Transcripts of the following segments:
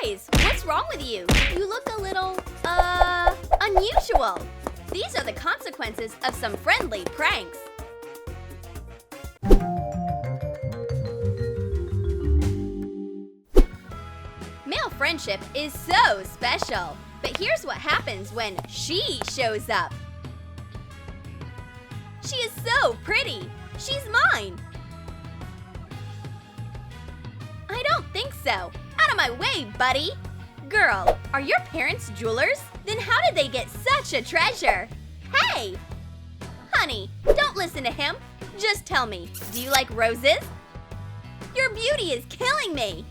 Guys, what's wrong with you? You look a little, unusual. These are the consequences of some friendly pranks. Male friendship is so special. But here's what happens when she shows up. She is so pretty. She's mine. I don't think so. Out of my way, buddy. Girl, are your parents jewelers? Then how did they get such a treasure? Hey! Honey, don't listen to him. Just tell me, do you like roses? Your beauty is killing me.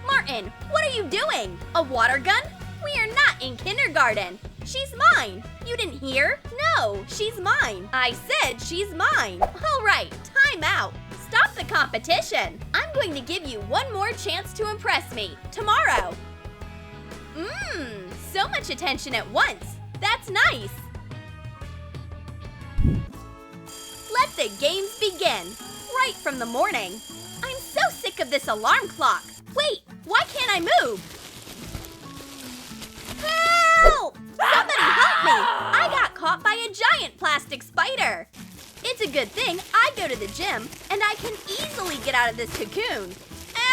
Martin, what are you doing? A water gun? We are not in kindergarten. She's mine. You didn't hear? No, she's mine. I said she's mine. All right, time out. Stop the competition. I'm going to give you one more chance to impress me tomorrow. So much attention at once. That's nice. Let the games begin. Right from the morning. I'm so sick of this alarm clock. Wait, why can't I move? Help! Somebody help me! I got caught by a giant plastic spider. It's a good thing I go to the gym and I can easily get out of this cocoon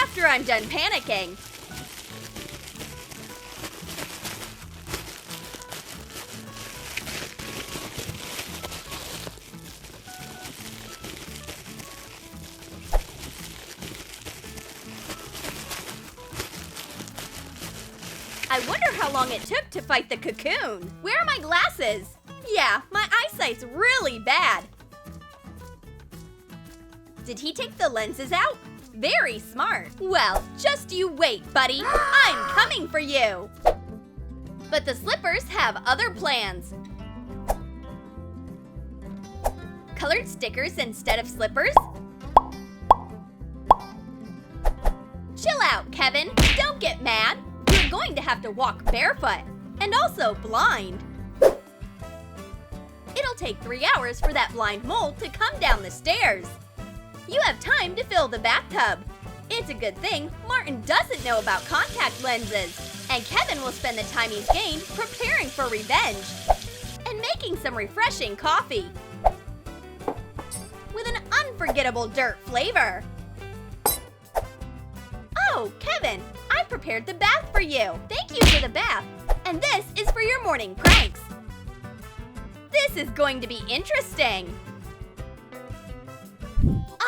after I'm done panicking. I wonder how long it took to fight the cocoon. Where are my glasses? Yeah, my eyesight's really bad. Did he take the lenses out? Very smart. Well, just you wait, buddy. I'm coming for you. But the slippers have other plans. Colored stickers instead of slippers? Chill out, Kevin. Don't get mad. You're going to have to walk barefoot and also blind. It'll take 3 hours for that blind mole to come down the stairs. You have time to fill the bathtub. It's a good thing Martin doesn't know about contact lenses, and Kevin will spend the time he's gained preparing for revenge and making some refreshing coffee with an unforgettable dirt flavor. Oh, Kevin, I prepared the bath for you. Thank you for the bath. And this is for your morning pranks. This is going to be interesting.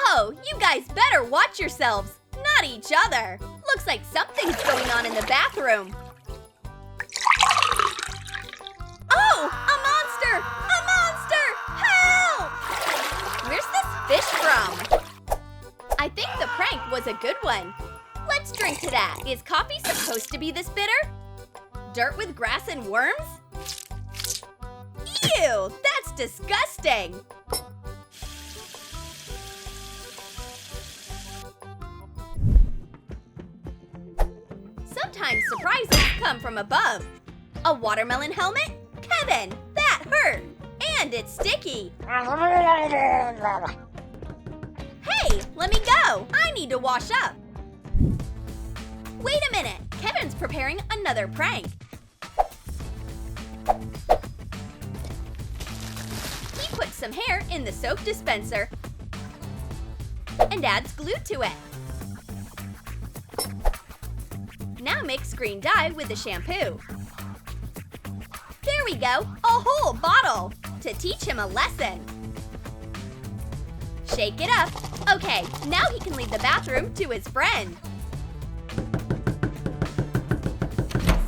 Oh, you guys better watch yourselves, not each other. Looks like something's going on in the bathroom. Oh, a monster! A monster! Help! Where's this fish from? I think the prank was a good one. Let's drink to that. Is coffee supposed to be this bitter? Dirt with grass and worms? Ew, that's disgusting. Sometimes surprises come from above. A watermelon helmet? Kevin, that hurt. And it's sticky. Hey, let me go. I need to wash up. Wait a minute. Kevin's preparing another prank. He puts some hair in the soap dispenser and adds glue to it. Now mix green dye with the shampoo. There we go, a whole bottle to teach him a lesson. Shake it up. Okay, now he can leave the bathroom to his friend.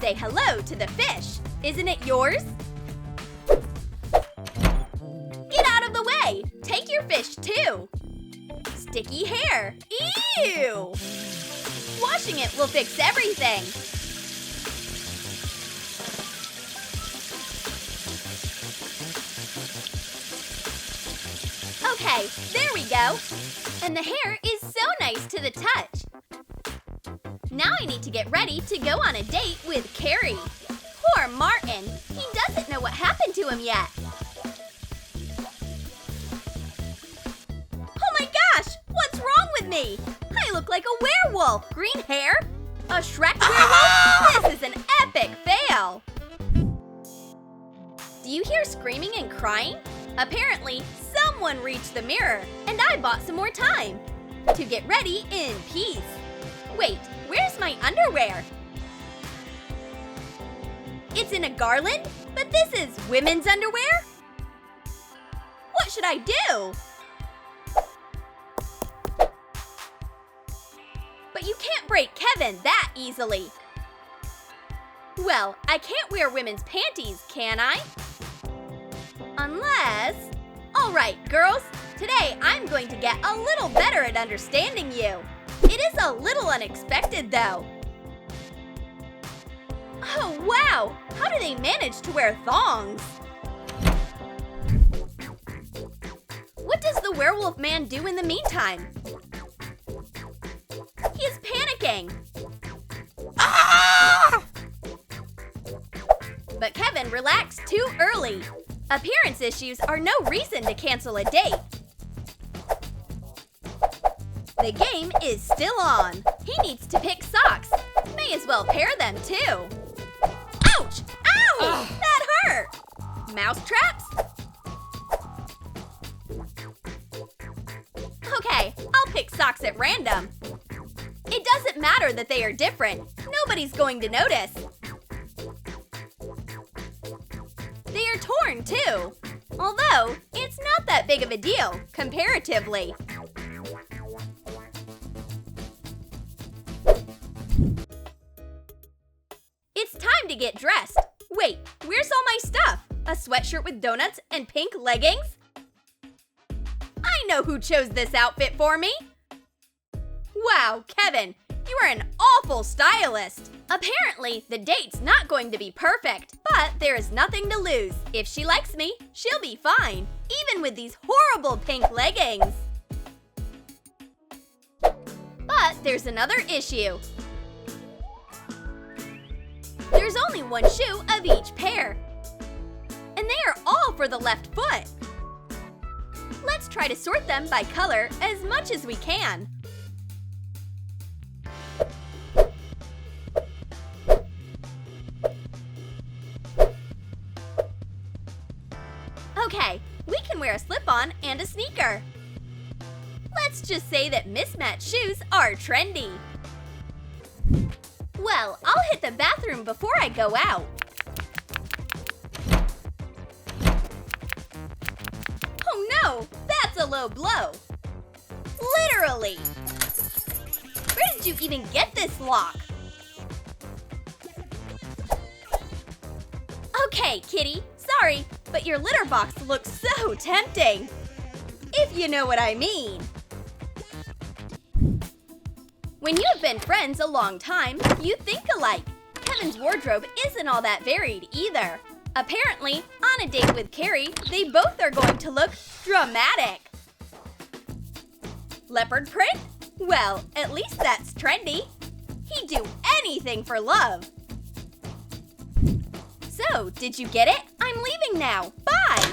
Say hello to the fish. Isn't it yours? Get out of the way. Take your fish too. Sticky hair. Ew! Washing it will fix everything. Okay, there we go. And the hair is so nice to the touch. Now I need to get ready to go on a date with Carrie. Poor Martin. He doesn't know what happened to him yet. me! I look like a werewolf! Green hair? A Shrek werewolf? This is an epic fail! Do you hear screaming and crying? Apparently, someone reached the mirror, and I bought some more time to get ready in peace. Wait, where's my underwear? It's in a garland? But this is women's underwear? What should I do? But you can't break Kevin that easily. Well, I can't wear women's panties, can I? Unless… Alright, girls, today I'm going to get a little better at understanding you. It is a little unexpected, though. Oh, wow! How do they manage to wear thongs? What does the werewolf man do in the meantime? He is panicking. Ah! But Kevin relaxed too early. Appearance issues are no reason to cancel a date. The game is still on. He needs to pick socks. May as well pair them too. Ouch! Ow! Ugh. That hurt! Mouse traps? Okay, I'll pick socks at random. It doesn't matter that they are different. Nobody's going to notice. They are torn too. Although, it's not that big of a deal, comparatively. It's time to get dressed. Wait, where's all my stuff? A sweatshirt with donuts and pink leggings? I know who chose this outfit for me. Wow, Kevin, you are an awful stylist. Apparently, the date's not going to be perfect, but there is nothing to lose. If she likes me, she'll be fine, even with these horrible pink leggings. But there's another issue. There's only one shoe of each pair, and they are all for the left foot. Let's try to sort them by color as much as we can. Okay, we can wear a slip-on and a sneaker. Let's just say that mismatched shoes are trendy. Well, I'll hit the bathroom before I go out. Oh no, that's a low blow. Literally. Where did you even get this lock? Okay, kitty, sorry, but your litter box looks so tempting. If you know what I mean. When you have been friends a long time, you think alike. Kevin's wardrobe isn't all that varied either. Apparently, on a date with Carrie, they both are going to look dramatic. Leopard print? Well, at least that's trendy. He'd do anything for love. So, did you get it? I'm leaving now. Bye!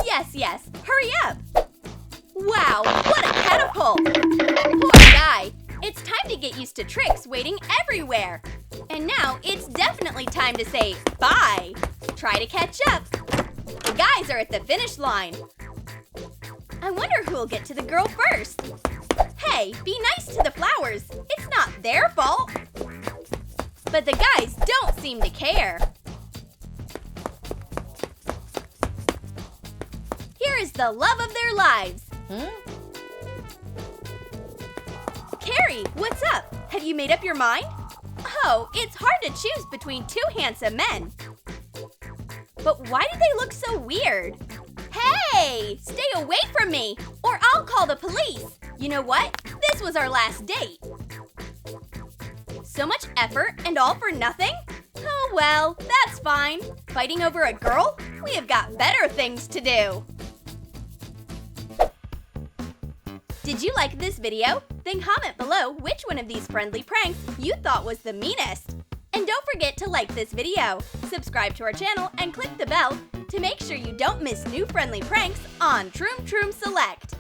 Yes, hurry up. Wow, what a catapult! Poor guy. It's time to get used to tricks waiting everywhere. And now it's definitely time to say bye. Try to catch up. The guys are at the finish line. I wonder who'll get to the girl first. Hey, be nice to the flowers. It's not their fault. But the guys don't seem to care. Here is the love of their lives. Carrie, what's up? Have you made up your mind? Oh, it's hard to choose between two handsome men. But why do they look so weird? Hey, stay away from me, or I'll call the police. You know what? This was our last date. So much effort and all for nothing? Oh well, that's fine. Fighting over a girl? We have got better things to do. Did you like this video? Then comment below which one of these friendly pranks you thought was the meanest. And don't forget to like this video, subscribe to our channel, and click the bell to make sure you don't miss new friendly pranks on Troom Select.